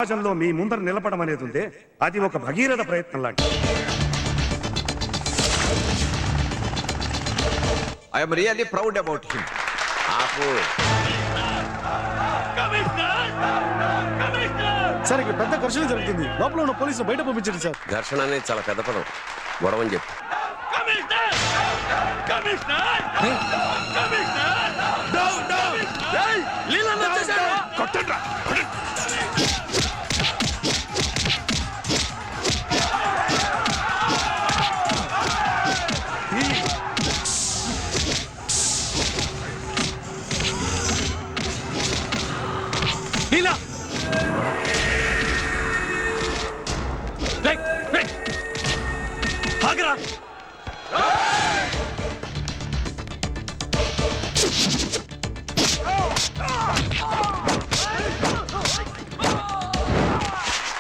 సమాజంలో మీ ముందర నిలబడం అనేది ఉందే, అది ఒక భగీరథ ప్రయత్నం లాంటిది. I'm really proud about him. Sir ఇక్కడ పెద్ద ఘర్షణ జరుగుతుంది. లోపల ఉన్న పోలీసులు బయట పంపించండి సార్. ఘర్షణ అనేది చాలా పెద్ద పదం. గొడవని చెప్పు.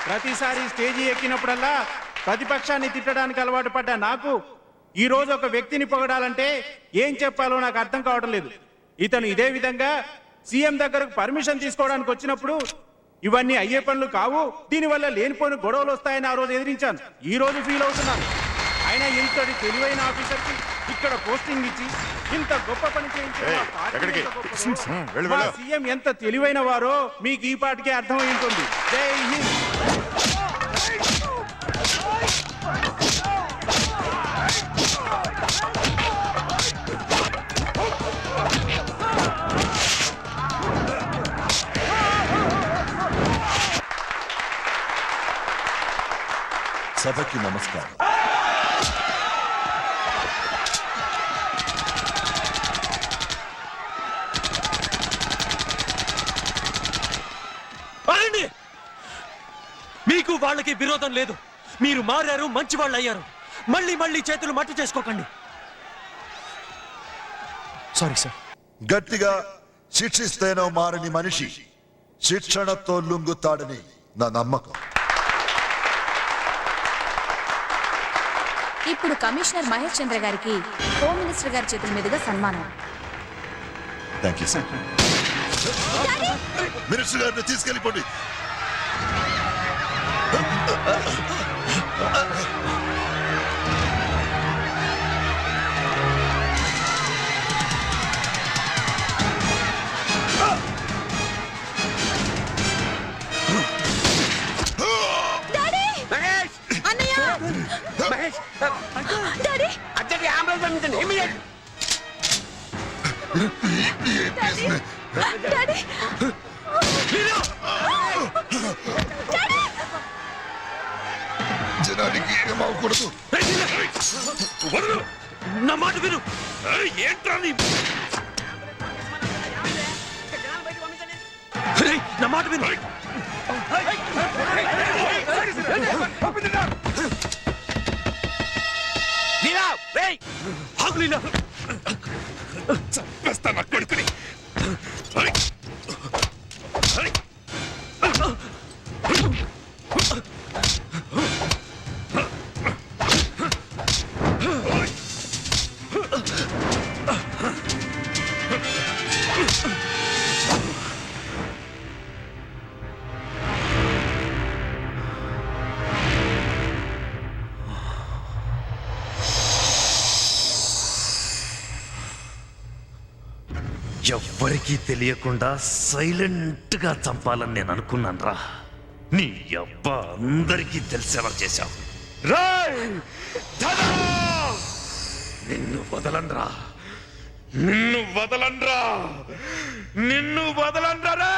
ప్రతిసారి స్టేజీ ఎక్కినప్పుడల్లా ప్రతిపక్షాన్ని తిట్టడానికి అలవాటు పడ్డా నాకు ఈ రోజు ఒక వ్యక్తిని పొగడాలంటే ఏం చెప్పాలో నాకు అర్థం కావడం లేదు. ఇతను ఇదే విధంగా సీఎం దగ్గరకు పర్మిషన్ తీసుకోవడానికి వచ్చినప్పుడు ఇవన్నీ అయ్యే పనులు కావు, దీనివల్ల లేనిపోయిన గొడవలు వస్తాయని ఆ రోజు ఎదిరించాను. ఈ రోజు ఫీల్ అవుతున్నాను. అయినా ఇంతటి తెలివైన ఆఫీసర్కి ఇక్కడ పోస్టింగ్ ఇచ్చి ఇంత గొప్ప పని చేయించిన సీఎం ఎంత తెలివైన వారో మీకు ఈ పాటికే అర్థమై ఉంటుంది. జై హింద్. సభకి నమస్కారం. మీకు వాళ్ళకి విరోధం లేదు. మీరు మారారు, మంచి వాళ్ళు అయ్యారు. మళ్ళీ మళ్ళీ చేతులు మట్టి చేసుకోకండి. Sorry sir. గట్టిగా శిక్షిస్తేనో మారని మనిషి శిక్షణతో లొంగుతాడని నా నమ్మకం. ఇప్పుడు కమిషనర్ మహేష్ చంద్ర గారికి హోమ్ మినిస్టర్ గారి చేతుల మీదుగా సన్మానం. Thank you sir. మినిస్టర్ గారిని తీసుకెళ్ళిపోండి. జనానికి ఏమవకూడదు. నా మాట విను. నా మాట విను. చంపేస్తా నా కొడుకుని. ఎవ్వరికీ తెలియకుండా సైలెంట్ గా చంపాలని నేను అనుకున్నాను రా. నీ అబ్బా అందరికీ తెలిసేలా చేశావు. నిన్ను వదలన్రా, నిన్ను వదలన్రా, నిన్ను వదలన్రా.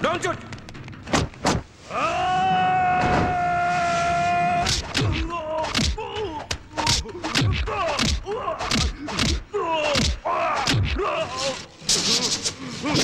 Don't shoot. Oh! Daddy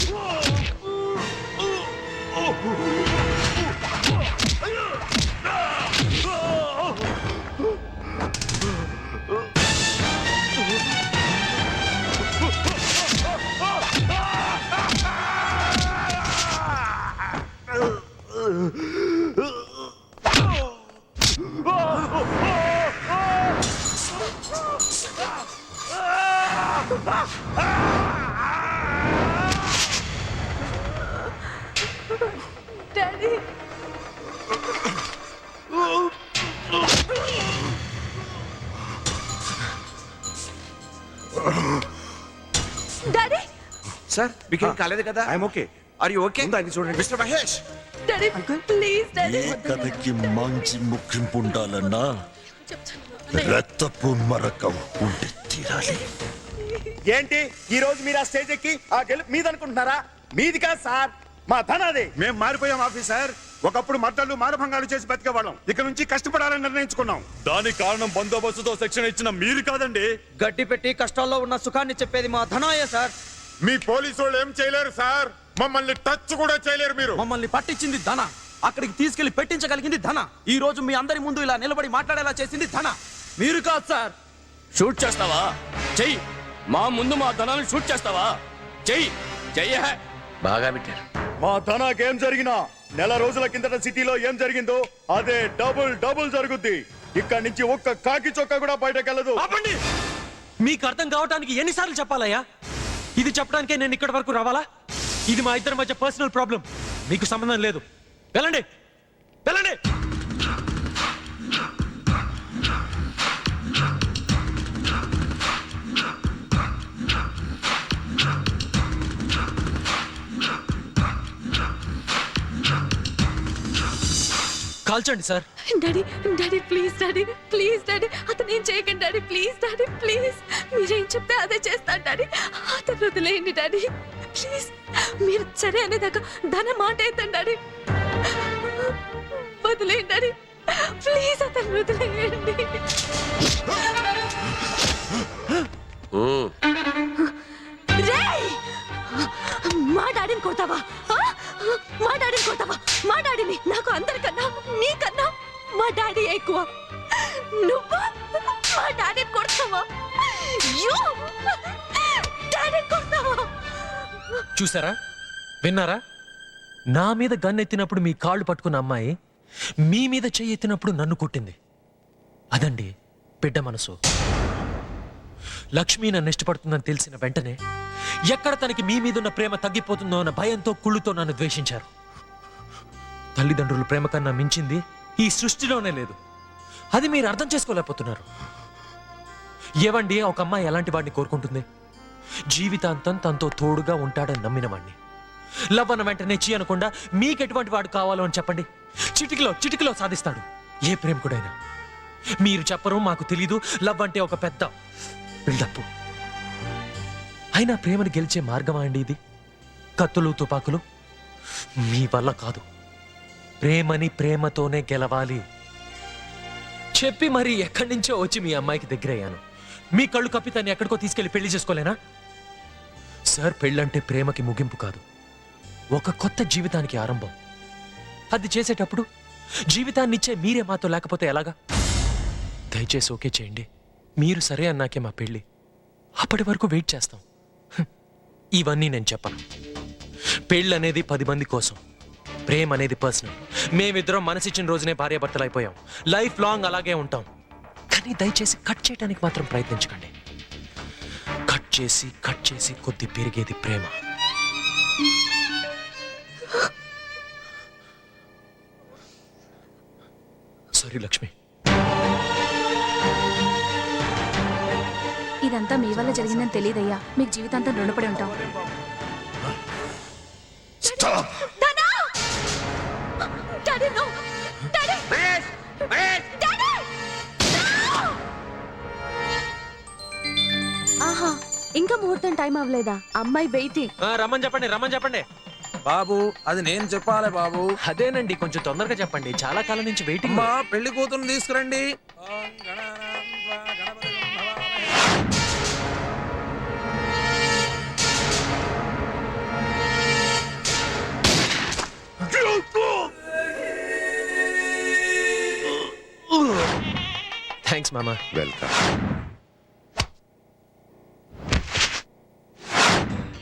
daddy sir మీకేం కాలేదు కదా? I'm okay. Are you okay? ముందు ఆయన చూడండి. Mister Mahesh, daddy please daddy ఈ కథకి మంచి ముఖ్యంపు ఉండాలన్నా రక్తపు మరకం ఉండి తీరాలి. ఏంటి ఈ రోజు మీరు ఆ స్టేజ్ ఎక్కి ఆ గెలుపు మీద అనుకుంటున్నారా? మీది కాదు సార్, మా ధనాది. మేం మారిపోయాం ఆఫీసర్. ఒకప్పుడు మద్దళ్ళు మానభంగాలు చేసి బతికేవాళ్ళం. ఇక నుంచి కష్టపడాలని నిర్ణయించుకున్నాం. దానికి కారణం బందోబస్తుతో శిక్షణ ఇచ్చిన మీరు కాదండి. గడ్డి పెట్టి కష్టాల్లో ఉన్న సుఖాన్ని చెప్పేది మా ధనాయే సార్. మీ పోలీసు వాళ్ళు ఏం చేయలేరు సార్. మమ్మల్ని టచ్ కూడా చేయలేరు మీరు. మమ్మల్ని పట్టించింది ధన, అక్కడికి తీసుకెళ్లి పెట్టించగలిగింది ధన. ఈ రోజు మీ అందరి ముందు ఇలా నిలబడి మాట్లాడేలా చేసింది ధన, మీరు కాదు సార్. షూట్ చేస్తావా? చెయ్యి. మా ముందు మా ధనాన్ని షూట్ చేస్తావా? చెయ్యి. చెయ్య. బాగా పెట్టారు. మా ధనాకేం జరిగినా నెల రోజుల కిందట సిటీలో ఏం జరిగిందో అదే డబుల్ జరుగుద్ది. ఇక్కడి నుంచి ఒక్క కాకి చొక్క కూడా బయటకెళ్ళదు. ఆపండి. మీకు అర్థం కావడానికి ఎన్నిసార్లు చెప్పాలయ్యా? ఇది చెప్పడానికే నేను ఇక్కడి వరకు రావాలా? ఇది మా ఇద్దరి మధ్య పర్సనల్ ప్రాబ్లం, మీకు సంబంధం లేదు. వెళ్ళండి, వెళ్ళండి. కాల్చండి sir. Daddy daddy please daddy అతను ఏం చేయకండి డాడీ ప్లీజ్ డాడీ ప్లీజ్. మీరేం చెప్తే అదే చేస్తాను డాడీ. అతను వదిలేయండి డాడీ ప్లీజ్. మీరు సరే అనేదాకా ధన మాట అవుతాను డాడీ. వదిలేయండి డాడీ ప్లీజ్, అతను వదిలేయండి. రేయ్! మా డాడీని కొడతావా? మా డాడీని కొడతావా? మా డాడీని నాకు అందరికన్నా నీకన్నా మా డాడీ ఎక్కువ. నువ్వు మా డాడీని కొడతావా? డాడీని కొడతావా? చూసారా, విన్నారా? నా మీద గన్ ఎత్తినప్పుడు మీ కాళ్ళు పట్టుకున్న అమ్మాయి మీ మీద చెయ్యి ఎత్తినప్పుడు నన్ను కొట్టింది. అదండి బిడ్డ మనసు. లక్ష్మి నన్ను ఇష్టపడుతుందని తెలిసిన వెంటనే ఎక్కడ తనకి మీ మీదున్న ప్రేమ తగ్గిపోతుందో అన్న భయంతో కుళ్ళుతో నన్ను ద్వేషించారు. తల్లిదండ్రుల ప్రేమ కన్నా మించింది ఈ సృష్టిలోనే లేదు. అది మీరు అర్థం చేసుకోలేకపోతున్నారు. ఏవండి, ఒక అమ్మాయి ఎలాంటి వాడిని కోరుకుంటుంది? జీవితాంతం తనతో తోడుగా ఉంటాడని నమ్మిన వాడిని. లవ్ అన్న వెంటనే చీ అనకుండా మీకు ఎటువంటి వాడు కావాలో అని చెప్పండి, చిటికలో సాధిస్తాడు ఏ ప్రేమికుడైనా. మీరు చెప్పరు, మాకు తెలీదు. లవ్ అంటే ఒక పెద్ద బిల్డప్. అయినా ప్రేమను గెలిచే మార్గమా అండి ఇది? కత్తులు తుపాకులు మీ వల్ల కాదు. ప్రేమని ప్రేమతోనే గెలవాలి చెప్పి మరి ఎక్కడి నుంచో వచ్చి మీ అమ్మాయికి దగ్గరయ్యాను. మీ కళ్ళు కప్పి తను ఎక్కడికో తీసుకెళ్లి పెళ్లి చేసుకోలేనా? సార్, పెళ్ళంటే ప్రేమకి ముగింపు కాదు, ఒక కొత్త జీవితానికి ఆరంభం. అది చేసేటప్పుడు జీవితాన్నిచ్చే మీరే మాతో లేకపోతే ఎలాగా? దయచేసి ఓకే చేయండి. మీరు సరే అన్నాకే మా పెళ్ళి. అప్పటి వరకు వెయిట్ చేస్తాం. ఇవన్నీ నేను చెప్పను. పెళ్ళి అనేది 10 మంది కోసం, ప్రేమ అనేది పర్సనల్. మేమిద్దరం మనసిచ్చిన రోజునే భార్యాభర్తలు అయిపోయాం. లైఫ్ లాంగ్ అలాగే ఉంటాం. కానీ దయచేసి కట్ చేయడానికి మాత్రం ప్రయత్నించకండి. కట్ చేసి కొద్ది పెరిగేది ప్రేమ. సారీ లక్ష్మి. ఇదంతా మీ వల్ల జరిగిందని తెలియదయ్యా. మీకు జీవితాంతం రుణపడి ఉంటాం. Stop. Daddy, no! Daddy! Daddy! ఆహా, ఇంకా ముహూర్తం టైం అవ్వలేదా? అమ్మాయి వెయిటింగ్. రమ్మని చెప్పండి. బాబు, అది నేను చెప్పాలి బాబు. అదేనండి, కొంచెం తొందరగా చెప్పండి. చాలా కాలం నుంచి వెయిటింగ్. మా పెళ్లి కూతురు తీసుకురండి. థ్యాంక్స్ మామా. వెల్కమ్.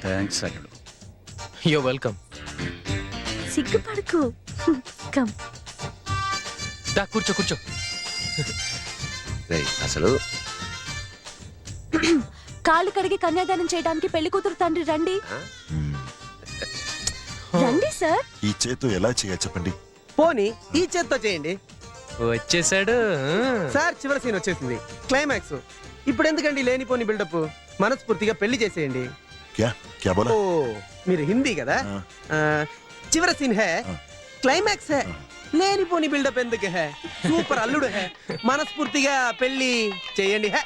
థ్యాంక్స్ అల్లుడు. Yo welcome. సిగ్గుపడకు. కమ్. దా కూర్చో కూర్చో. రేయ్, అసలు కాళ్ళు కడిగి కన్యాదానం చేయడానికి పెళ్లి కూతురు తండ్రి రండి. రండి సార్. ఈ చేతు ఎలా చేయ చెప్పండి. పోనీ ఈ చేత్తో చేయండి వచ్చేసాడు. సార్. చివరి సీన్ వచ్చేసింది, క్లైమాక్స్. ఇప్పుడు ఎందుకండి లేనిపోని బిల్డప్? మనస్ఫూర్తిగా పెళ్లి చేసేయండి. క్యా క్యా బోలా? ఓ మీరు హిందీ కదా. చివరి సీన్ హే, క్లైమాక్స్ హే, లేనిపోని బిల్డప్ ఎందుకు హే? సూపర్ అల్లుడు హే, మనస్ఫూర్తిగా పెళ్లి చేయండి హే.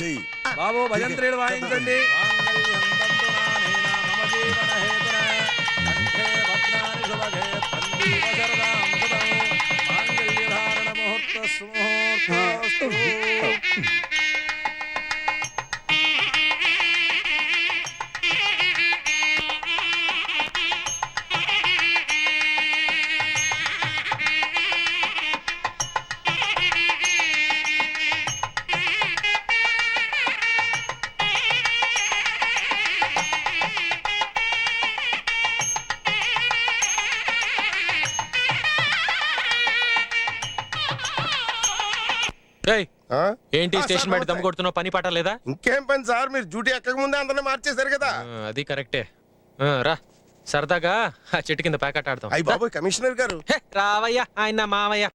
చెయ్యి. బాబు భజంత్రీలు వాయించండి. రేయ్, ఏంటి స్టేషన్ బయట దమ్ కొడుతున్నావు? పని పాట లేదా? ఇంకేం పని సార్, మీరు డ్యూటీ ఎక్కక ముందే అందరినీ మార్చేశారు కదా. అది కరెక్టే. రా సరదాగా ఆ చెట్టు కింద ప్యాకెట్ ఆడతాం. అయ్యి బాబోయ్ కమిషనర్ గారు. రావయ్యా, ఆయన మావయ్య.